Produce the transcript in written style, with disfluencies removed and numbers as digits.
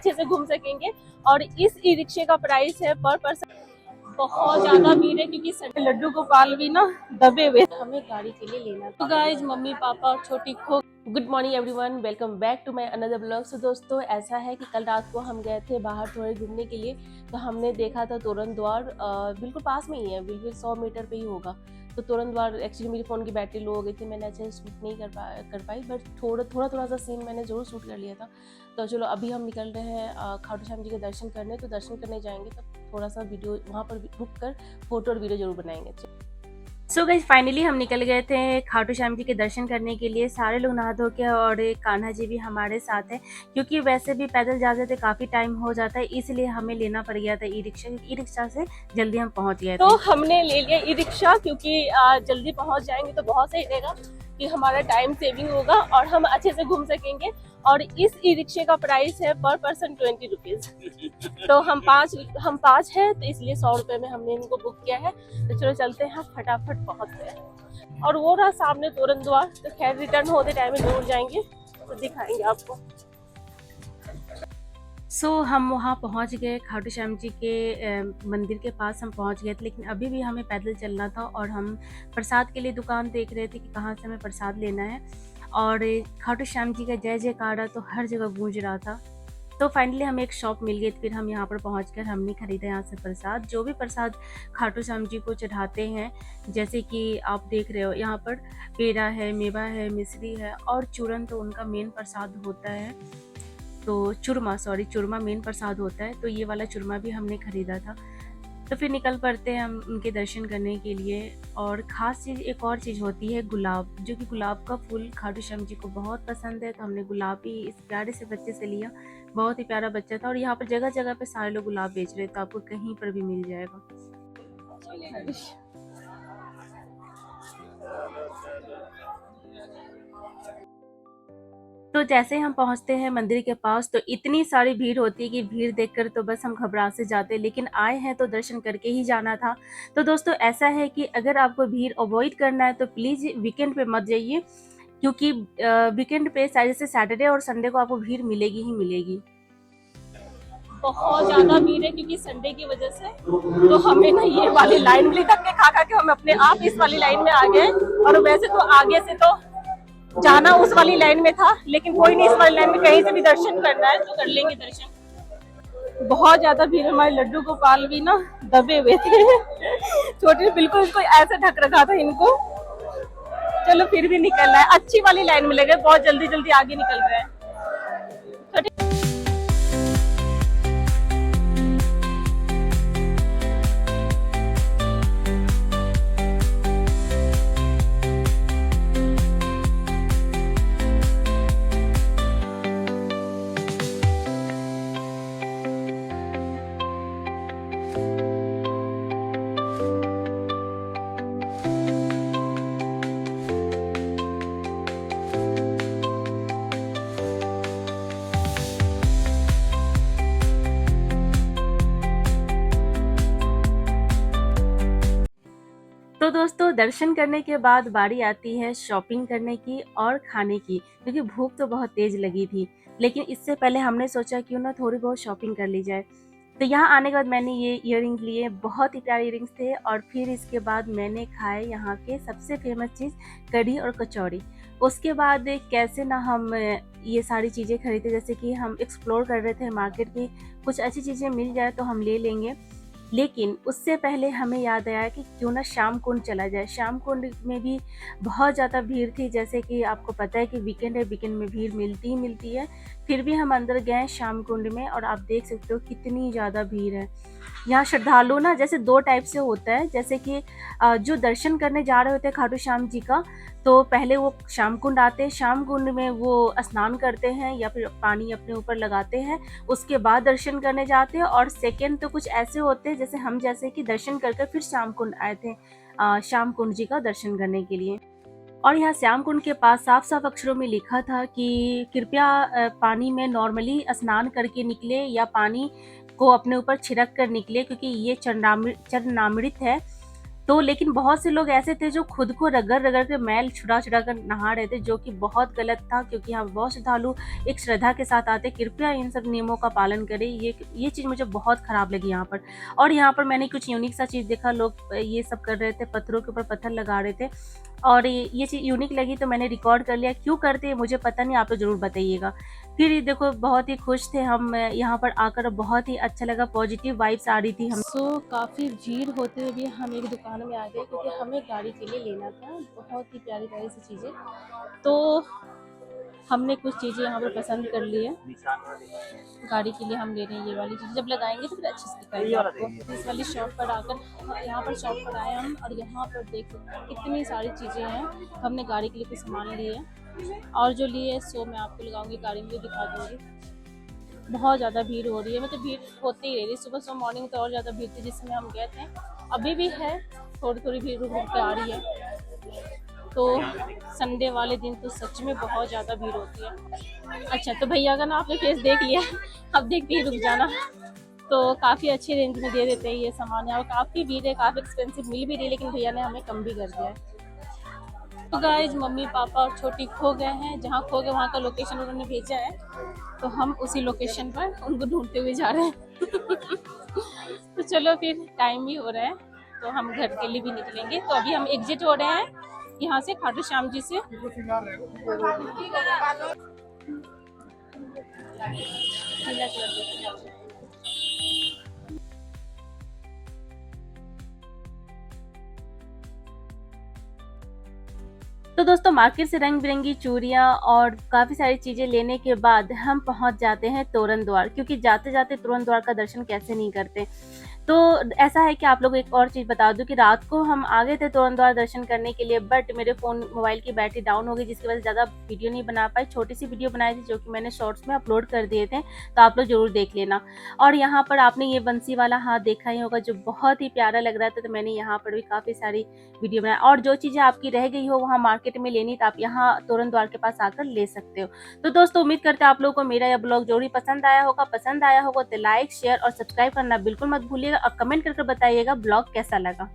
अच्छे से घूम सकेंगे। और इस ई रिक्शे का प्राइस है पर पर्सन। बहुत ज्यादा भीड़ है क्योंकि सभी लड्डू गोपाल भी ना दबे हुए हमें गाड़ी के लिए लेना। तो गाइज मम्मी पापा और छोटी खो। Good morning everyone, welcome back to my another blog. So दोस्तों ऐसा है कि कल रात को हम गए थे बाहर थोड़े घूमने के लिए, तो हमने देखा था तोरण द्वार, बिल्कुल पास में ही है, बिल्कुल 100 मीटर पे ही होगा। तो तोरण द्वार एक्चुअली मेरी फ़ोन की बैटरी लो हो गई थी, मैंने अच्छे से शूट नहीं कर पाई, बट थोड़ा सा सीन मैंने ज़रूर शूट कर लिया था। तो चलो अभी हम निकल रहे हैं खाटू श्याम जी के दर्शन करने, तो दर्शन करने जाएंगे तब थोड़ा सा वीडियो वहाँ पर रुक कर फोटो और वीडियो जरूर बनाएंगे। सो गाइस फाइनली हम निकल गए थे खाटू श्याम जी के दर्शन करने के लिए। सारे लोग नहा धो के, और कान्हा जी भी हमारे साथ है, क्योंकि वैसे भी पैदल जाते थे काफ़ी टाइम हो जाता है, इसलिए हमें लेना पड़ गया था ई रिक्शा। ई रिक्शा से जल्दी हम पहुंच गए थे। तो हमने ले लिया ई रिक्शा क्योंकि जल्दी पहुंच जाएंगे तो बहुत सही रहेगा कि हमारा टाइम सेविंग होगा और हम अच्छे से घूम सकेंगे। और इस ई रिक्शे का प्राइस है पर पर्सन 20 रुपीज। तो हम पाँच हैं, तो इसलिए 100 रुपए में हमने इनको बुक किया है। तो चलो चलते हैं, फटाफट पहुंचते हैं। और वो रहा सामने तोरण द्वार, तो खैर रिटर्न होते टाइम में जरूर जाएंगे तो दिखाएंगे आपको। हम वहाँ पहुँच गए, खाटू श्याम जी के मंदिर के पास हम पहुँच गए थे, लेकिन अभी भी हमें पैदल चलना था और हम प्रसाद के लिए दुकान देख रहे थे कि कहाँ से हमें प्रसाद लेना है। और खाटू श्याम जी का जय जयकारा तो हर जगह गूंज रहा था। तो फाइनली हमें एक शॉप मिल गई, फिर हम यहाँ पर पहुँचकर हमने खरीदा यहाँ से प्रसाद। जो भी प्रसाद खाटू श्याम जी को चढ़ाते हैं, जैसे कि आप देख रहे हो यहाँ पर पेड़ा है, मेवा है, मिश्री है और चूरन तो उनका मेन प्रसाद होता है। तो चूरमा मेन प्रसाद होता है, तो ये वाला चूरमा भी हमने खरीदा था। तो फिर निकल पड़ते हैं हम उनके दर्शन करने के लिए। और ख़ास चीज़ एक और चीज़ होती है गुलाब, जो कि गुलाब का फूल खाटू श्याम जी को बहुत पसंद है, तो हमने गुलाब भी इस प्यारे से बच्चे से लिया। बहुत ही प्यारा बच्चा था, और यहाँ पर जगह जगह पे सारे लोग गुलाब बेच रहे थे, तो आपको कहीं पर भी मिल जाएगा। तो जैसे हम पहुंचते हैं मंदिर के पास, तो इतनी सारी भीड़ होती है कि भीड़ देखकर तो बस हम घबरा से जाते हैं, लेकिन आए हैं तो दर्शन करके ही जाना था। तो दोस्तों ऐसा है कि अगर आपको भीड़ अवॉइड करना है तो प्लीज़ वीकेंड पे मत जाइए, क्योंकि वीकेंड पे जैसे सैटरडे और संडे को आपको भीड़ मिलेगी ही मिलेगी। बहुत ज़्यादा भीड़ है क्योंकि संडे की वजह से। तो हमें ना ये वाली लाइन मिली, धक्के खा खा के हम अपने आप इस वाली लाइन में आ गए। और वैसे तो आगे से तो जाना उस वाली लाइन में था, लेकिन कोई नहीं, इस वाली लाइन में कहीं से भी दर्शन करना है तो कर लेंगे दर्शन। बहुत ज्यादा भीड़, हमारे लड्डू गोपाल भी ना दबे हुए थे छोटे बिल्कुल इसको ऐसे ढक रखा था इनको। चलो फिर भी निकल रहा है, अच्छी वाली लाइन में लगे, बहुत जल्दी जल्दी आगे निकल रहे हैं। तो दोस्तों दर्शन करने के बाद बारी आती है शॉपिंग करने की और खाने की, क्योंकि भूख तो बहुत तेज लगी थी। लेकिन इससे पहले हमने सोचा क्यों ना थोड़ी बहुत शॉपिंग कर ली जाए। तो यहाँ आने के बाद मैंने ये इयररिंग्स लिए, बहुत ही प्यारे इयररिंग्स थे। और फिर इसके बाद मैंने खाए यहाँ के सबसे फेमस चीज़ कढ़ी और कचौड़ी। उसके बाद कैसे ना हम ये सारी चीज़ें खरीदे, जैसे कि हम एक्सप्लोर कर रहे थे मार्केट की, कुछ अच्छी चीज़ें मिल जाए तो हम ले लेंगे। लेकिन उससे पहले हमें याद आया कि क्यों ना श्याम कुंड चला जाए। श्याम कुंड में भी बहुत ज़्यादा भीड़ थी, जैसे कि आपको पता है कि वीकेंड है, वीकेंड में भीड़ मिलती ही मिलती है। फिर भी हम अंदर गए श्याम कुंड में, और आप देख सकते हो कितनी ज़्यादा भीड़ है। यहाँ श्रद्धालु ना जैसे दो टाइप से होता है, जैसे कि जो दर्शन करने जा रहे होते हैं खाटू श्याम जी का, तो पहले वो श्याम कुंड आते हैं, श्याम कुंड में वो स्नान करते हैं या फिर पानी अपने ऊपर लगाते हैं, उसके बाद दर्शन करने जाते हैं। और सेकंड तो कुछ ऐसे होते हैं जैसे हम, जैसे कि दर्शन करके फिर श्याम कुंड आए थे श्याम कुंड जी का दर्शन करने के लिए। और यहाँ श्याम कुंड के पास साफ साफ अक्षरों में लिखा था कि कृपया पानी में नॉर्मली स्नान करके निकले या पानी को अपने ऊपर छिड़क कर निकले, क्योंकि ये चरणामृत है। तो लेकिन बहुत से लोग ऐसे थे जो खुद को रगड़ रगड़ के मैल छुड़ा छुड़ा कर नहा रहे थे, जो कि बहुत गलत था, क्योंकि यहाँ बहुत श्रद्धालु एक श्रद्धा के साथ आते। कृपया इन सब नियमों का पालन करें। ये चीज़ मुझे बहुत खराब लगी यहाँ पर। और यहाँ पर मैंने कुछ यूनिक सा चीज़ देखा, लोग ये सब कर रहे थे, पत्थरों के ऊपर पत्थर लगा रहे थे, और ये चीज़ यूनिक लगी तो मैंने रिकॉर्ड कर लिया। क्यों करते हैं मुझे पता नहीं, आप लोग ज़रूर बताइएगा। फिर ये देखो बहुत ही खुश थे हम यहाँ पर आकर, बहुत ही अच्छा लगा, पॉजिटिव वाइब्स आ रही थी हम। काफ़ी भीड़ होते हुए भी हम एक दुकान में आ गए, क्योंकि हमें गाड़ी के लिए लेना था बहुत ही प्यारी प्यारी सी चीज़ें। तो हमने कुछ चीज़ें यहाँ पर पसंद कर ली है, गाड़ी के लिए हम ले रहे हैं ये वाली चीज़। जब लगाएंगे तो फिर अच्छे से दिखाएंगे आपको। इस वाली शॉप पर आकर, यहाँ पर शॉप पर आए हम, और यहाँ पर देख सकते हैं कितनी सारी चीज़ें हैं। हमने गाड़ी के लिए कुछ सामान लिए है, और जो लिए सो मैं आपको लगाऊंगी गाड़ी में, दिखा दूँगी। बहुत ज़्यादा भीड़ हो रही है, मतलब भीड़ होती ही रही, सुबह सुबह मॉर्निंग तो और ज़्यादा भीड़ थी जिसमें हम गए थे। अभी भी है, थोड़ी थोड़ी भीड़ रुक रुक के आ रही है। तो संडे वाले दिन तो सच में बहुत ज़्यादा भीड़ होती है। अच्छा तो भैया का ना आपने फेस देख लिया, अब देखते ही रुक जाना। तो काफ़ी अच्छी रेंज में दे देते हैं ये सामान, और काफ़ी भीड़ है, काफ़ी एक्सपेंसिव मिल भी रही है, लेकिन भैया ने हमें कम भी कर दिया है। तो गाइस मम्मी पापा और छोटी खो गए हैं, जहाँ खो गए वहाँ का लोकेशन उन्होंने भेजा है, तो हम उसी लोकेशन पर उनको ढूंढते हुए जा रहे हैं। तो चलो फिर टाइम भी हो रहा है, तो हम घर के लिए भी निकलेंगे। तो अभी हम एग्जिट हो रहे हैं यहाँ से, खाटू श्याम जी से। तो दोस्तों मार्केट से रंग बिरंगी चूड़ियाँ और काफ़ी सारी चीज़ें लेने के बाद हम पहुंच जाते हैं तोरण द्वार, क्योंकि जाते जाते तोरण द्वार का दर्शन कैसे नहीं करते। तो ऐसा है कि आप लोग एक और चीज़ बता दूं कि रात को हम आ गए थे तोरण द्वार दर्शन करने के लिए, बट मेरे मोबाइल की बैटरी डाउन हो गई, जिसकी वजह से ज़्यादा वीडियो नहीं बना पाई। छोटी सी वीडियो बनाई थी जो कि मैंने शॉर्ट्स में अपलोड कर दिए थे, तो आप लोग जरूर देख लेना। और यहाँ पर आपने ये बंसी वाला हाथ देखा ही होगा, जो बहुत ही प्यारा लग रहा था, तो मैंने यहाँ पर भी काफ़ी सारी वीडियो बनाई। और जो चीज़ें आपकी रह गई हो वहाँ मार्केट में लेनी, तो आप यहाँ तोरण द्वार के पास आकर ले सकते हो। तो दोस्तों उम्मीद करते हैं आप लोगों को मेरा यह ब्लॉग जरूर पसंद आया होगा तो लाइक शेयर और सब्सक्राइब करना बिल्कुल मत भूलिएगा, और कमेंट करके बताइएगा ब्लॉग कैसा लगा।